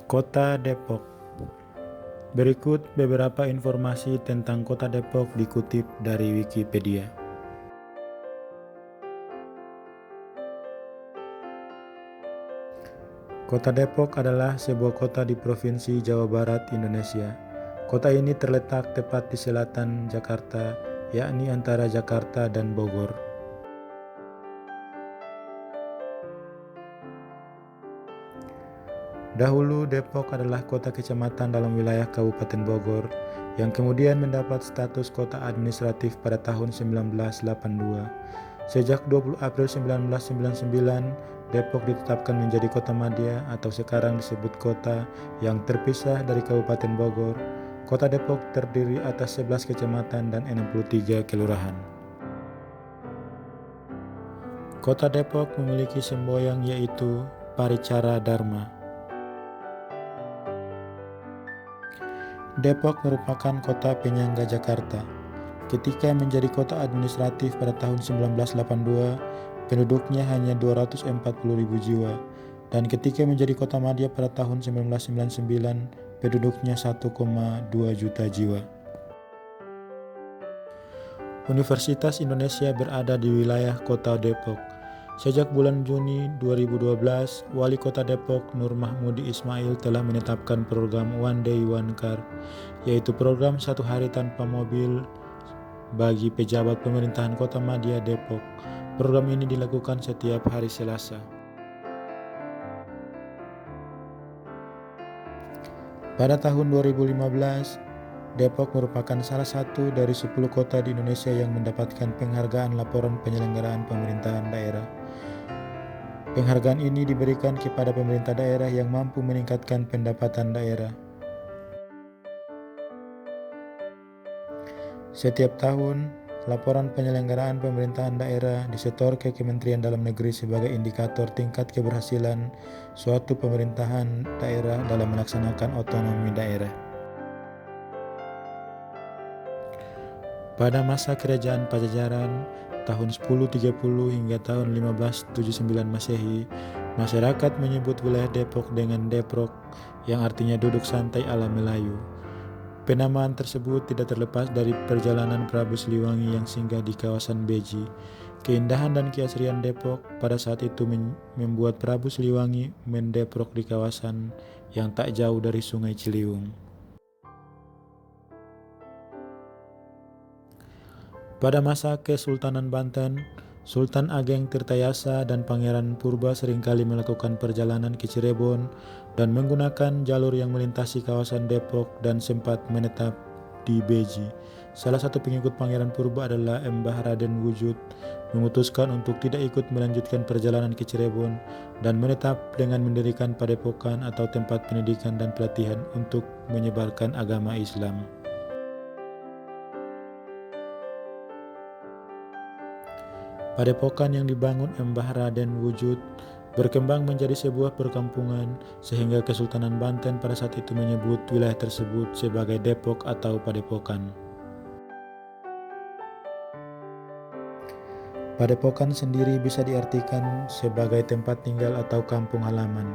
Kota Depok. Berikut beberapa informasi tentang Kota Depok dikutip dari Wikipedia. Kota Depok adalah sebuah kota di Provinsi Jawa Barat, Indonesia. Kota ini terletak tepat di selatan Jakarta, yakni antara Jakarta dan Bogor. Dahulu Depok adalah kota kecamatan dalam wilayah Kabupaten Bogor yang kemudian mendapat status kota administratif pada tahun 1982. Sejak 20 April 1999, Depok ditetapkan menjadi kota madya atau sekarang disebut kota yang terpisah dari Kabupaten Bogor. Kota Depok terdiri atas 11 kecamatan dan 63 kelurahan. Kota Depok memiliki semboyan yaitu Paricara Dharma. Depok merupakan kota penyangga Jakarta. Ketika menjadi kota administratif pada tahun 1982, penduduknya hanya 240.000 jiwa. Dan ketika menjadi kota madya pada tahun 1999, penduduknya 1,2 juta jiwa. Universitas Indonesia berada di wilayah kota Depok. Sejak bulan Juni 2012, Wali Kota Depok Nur Mahmudi Ismail telah menetapkan program One Day One Car, yaitu program satu hari tanpa mobil bagi pejabat pemerintahan Kota Madya Depok. Program ini dilakukan setiap hari Selasa. Pada tahun 2015, Depok merupakan salah satu dari 10 kota di Indonesia yang mendapatkan penghargaan laporan penyelenggaraan pemerintahan daerah. Penghargaan ini diberikan kepada pemerintah daerah yang mampu meningkatkan pendapatan daerah. Setiap tahun, laporan penyelenggaraan pemerintahan daerah disetor ke Kementerian Dalam Negeri sebagai indikator tingkat keberhasilan suatu pemerintahan daerah dalam melaksanakan otonomi daerah. Pada masa kerajaan Pajajaran, tahun 1030 hingga tahun 1579 Masehi, masyarakat menyebut wilayah Depok dengan Deprok, yang artinya duduk santai ala Melayu. Penamaan tersebut tidak terlepas dari perjalanan Prabu Siliwangi yang singgah di kawasan Beji. Keindahan dan keasrian Depok pada saat itu membuat Prabu Siliwangi mendeprok di kawasan yang tak jauh dari Sungai Ciliwung. Pada masa Kesultanan Banten, Sultan Ageng Tirtayasa dan Pangeran Purba seringkali melakukan perjalanan ke Cirebon dan menggunakan jalur yang melintasi kawasan Depok dan sempat menetap di Beji. Salah satu pengikut Pangeran Purba adalah Embah Raden Wujud, memutuskan untuk tidak ikut melanjutkan perjalanan ke Cirebon dan menetap dengan mendirikan padepokan atau tempat pendidikan dan pelatihan untuk menyebarkan agama Islam. Padepokan yang dibangun Embah Raden Wujud berkembang menjadi sebuah perkampungan sehingga Kesultanan Banten pada saat itu menyebut wilayah tersebut sebagai Depok atau Padepokan. Padepokan sendiri bisa diartikan sebagai tempat tinggal atau kampung halaman.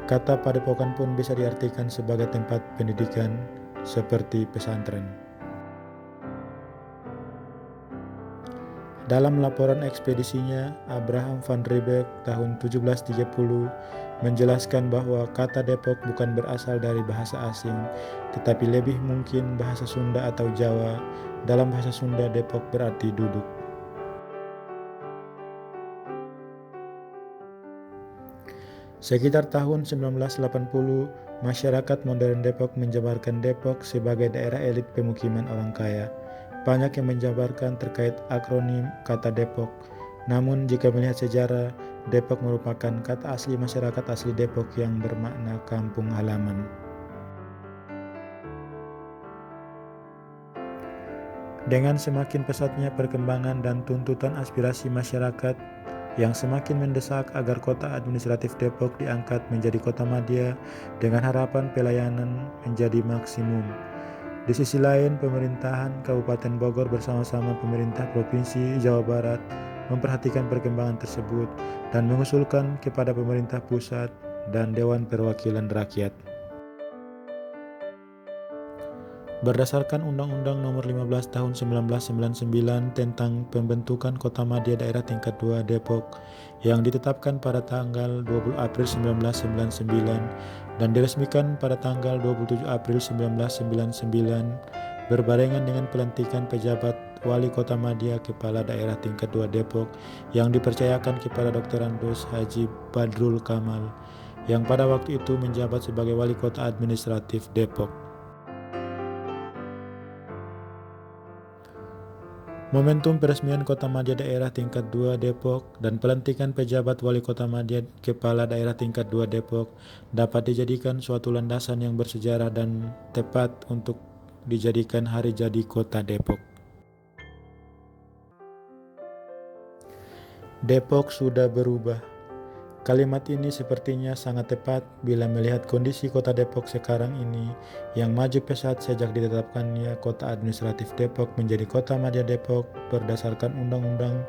Kata padepokan pun bisa diartikan sebagai tempat pendidikan seperti pesantren. Dalam laporan ekspedisinya, Abraham van Riebeeck tahun 1730 menjelaskan bahwa kata Depok bukan berasal dari bahasa asing, tetapi lebih mungkin bahasa Sunda atau Jawa. Dalam bahasa Sunda, Depok berarti duduk. Sekitar tahun 1980, masyarakat modern Depok menjabarkan Depok sebagai daerah elit pemukiman orang kaya. Banyak yang menjabarkan terkait akronim kata Depok. Namun jika melihat sejarah, Depok merupakan kata asli masyarakat asli Depok yang bermakna kampung halaman. Dengan semakin pesatnya perkembangan dan tuntutan aspirasi masyarakat yang semakin mendesak agar kota administratif Depok diangkat menjadi kota madya dengan harapan pelayanan menjadi maksimum. Di sisi lain, pemerintahan Kabupaten Bogor bersama-sama pemerintah Provinsi Jawa Barat memperhatikan perkembangan tersebut dan mengusulkan kepada pemerintah pusat dan Dewan Perwakilan Rakyat Berdasarkan Undang-Undang Nomor 15 Tahun 1999 tentang pembentukan Kota Madya Daerah Tingkat 2 Depok yang ditetapkan pada tanggal 20 April 1999 dan diresmikan pada tanggal 27 April 1999 berbarengan dengan pelantikan pejabat Wali Kota Madya Kepala Daerah Tingkat 2 Depok yang dipercayakan kepada Dr. Andos Haji Badrul Kamal yang pada waktu itu menjabat sebagai Wali Kota Administratif Depok. Momentum peresmian Kota Madya Daerah Tingkat 2 Depok dan pelantikan pejabat Wali Kota Madya Kepala Daerah Tingkat 2 Depok dapat dijadikan suatu landasan yang bersejarah dan tepat untuk dijadikan hari jadi Kota Depok. Depok sudah berubah. Kalimat ini sepertinya sangat tepat bila melihat kondisi Kota Depok sekarang ini yang maju pesat sejak ditetapkannya Kota Administratif Depok menjadi Kota Madya Depok berdasarkan Undang-Undang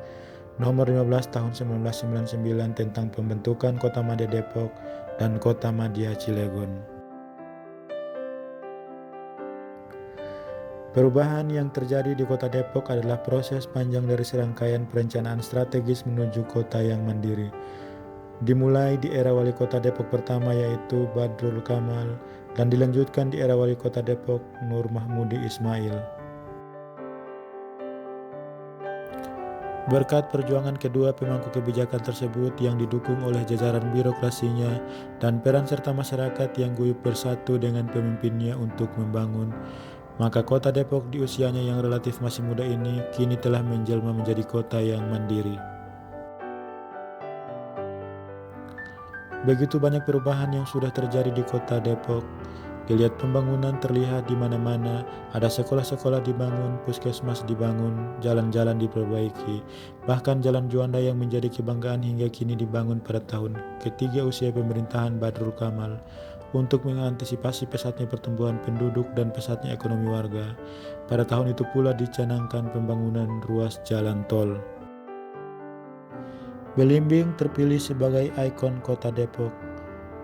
Nomor 15 Tahun 1999 tentang pembentukan Kota Madya Depok dan Kota Madya Cilegon. Perubahan yang terjadi di Kota Depok adalah proses panjang dari serangkaian perencanaan strategis menuju kota yang mandiri. Dimulai di era Wali Kota Depok pertama yaitu Badrul Kamal dan dilanjutkan di era Wali Kota Depok Nur Mahmudi Ismail. Berkat perjuangan kedua pemangku kebijakan tersebut yang didukung oleh jajaran birokrasinya dan peran serta masyarakat yang guyup bersatu dengan pemimpinnya untuk membangun, maka Kota Depok di usianya yang relatif masih muda ini kini telah menjelma menjadi kota yang mandiri. Begitu banyak perubahan yang sudah terjadi di Kota Depok. Geliat pembangunan terlihat di mana-mana, ada sekolah-sekolah dibangun, puskesmas dibangun, jalan-jalan diperbaiki, bahkan Jalan Juanda yang menjadi kebanggaan hingga kini dibangun pada tahun ketiga usia pemerintahan Badrul Kamal untuk mengantisipasi pesatnya pertumbuhan penduduk dan pesatnya ekonomi warga. Pada tahun itu pula dicanangkan pembangunan ruas jalan tol. Belimbing terpilih sebagai ikon Kota Depok.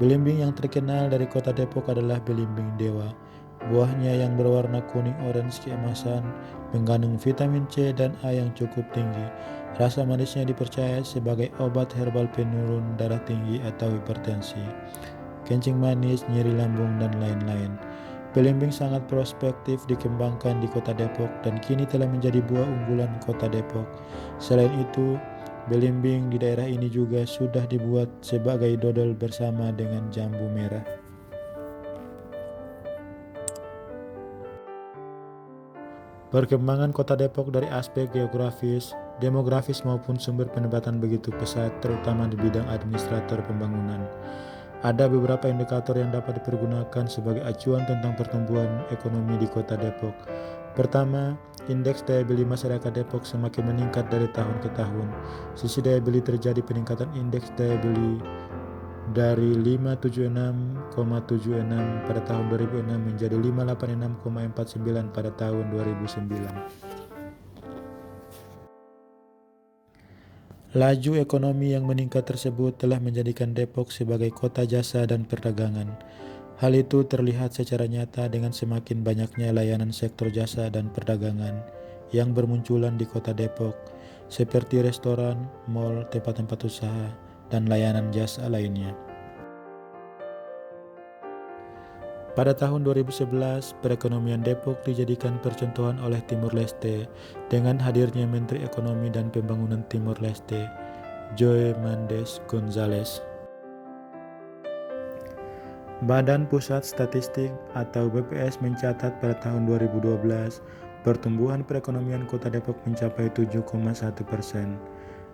Belimbing yang terkenal dari Kota Depok adalah belimbing dewa. Buahnya yang berwarna kuning orange keemasan mengandung vitamin C dan A yang cukup tinggi. Rasa manisnya dipercaya sebagai obat herbal penurun darah tinggi atau hipertensi, kencing manis, nyeri lambung, dan lain-lain. Belimbing sangat prospektif dikembangkan di Kota Depok dan kini telah menjadi buah unggulan Kota Depok. Selain itu, belimbing di daerah ini juga sudah dibuat sebagai dodol bersama dengan jambu merah. Perkembangan Kota Depok dari aspek geografis, demografis maupun sumber pendapatan begitu pesat, terutama di bidang administrator pembangunan. Ada beberapa indikator yang dapat dipergunakan sebagai acuan tentang pertumbuhan ekonomi di Kota Depok. Pertama, indeks daya beli masyarakat Depok semakin meningkat dari tahun ke tahun. Sisi daya beli terjadi peningkatan indeks daya beli dari 576,76 pada tahun 2006 menjadi 586,49 pada tahun 2009. Laju ekonomi yang meningkat tersebut telah menjadikan Depok sebagai kota jasa dan perdagangan. Hal itu terlihat secara nyata dengan semakin banyaknya layanan sektor jasa dan perdagangan yang bermunculan di Kota Depok, seperti restoran, mal, tempat-tempat usaha, dan layanan jasa lainnya. Pada tahun 2011, perekonomian Depok dijadikan percontohan oleh Timur Leste dengan hadirnya Menteri Ekonomi dan Pembangunan Timur Leste, Joe Mendes Gonzales. Badan Pusat Statistik atau BPS mencatat pada tahun 2012, pertumbuhan perekonomian Kota Depok mencapai 7,1%.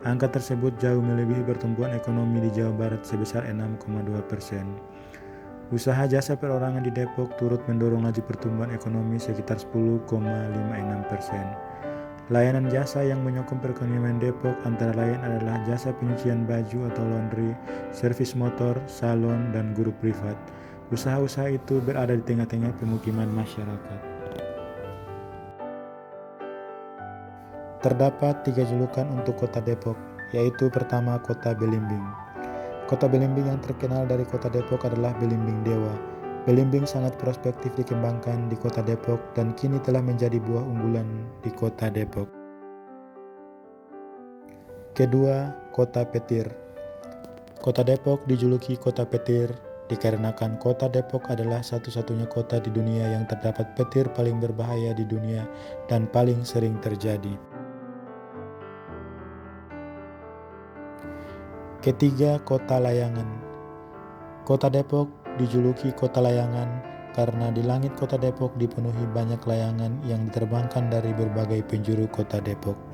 Angka tersebut jauh melebihi pertumbuhan ekonomi di Jawa Barat sebesar 6,2%. Usaha jasa perorangan di Depok turut mendorong laju pertumbuhan ekonomi sekitar 10,56%. Layanan jasa yang menyokong perekonomian Depok antara lain adalah jasa penyucian baju atau laundry, servis motor, salon, dan guru privat. Usaha-usaha itu berada di tengah-tengah pemukiman masyarakat. Terdapat 3 julukan untuk Kota Depok, yaitu pertama Kota Belimbing. Kota Belimbing yang terkenal dari Kota Depok adalah Belimbing Dewa. Belimbing sangat prospektif dikembangkan di kota Depok dan kini telah menjadi buah unggulan di kota Depok. Kedua, kota petir. Kota Depok dijuluki kota petir dikarenakan kota Depok adalah satu-satunya kota di dunia yang terdapat petir paling berbahaya di dunia dan paling sering terjadi. Ketiga, kota layangan. Kota Depok dijuluki kota layangan karena di langit kota Depok dipenuhi banyak layangan yang diterbangkan dari berbagai penjuru kota Depok.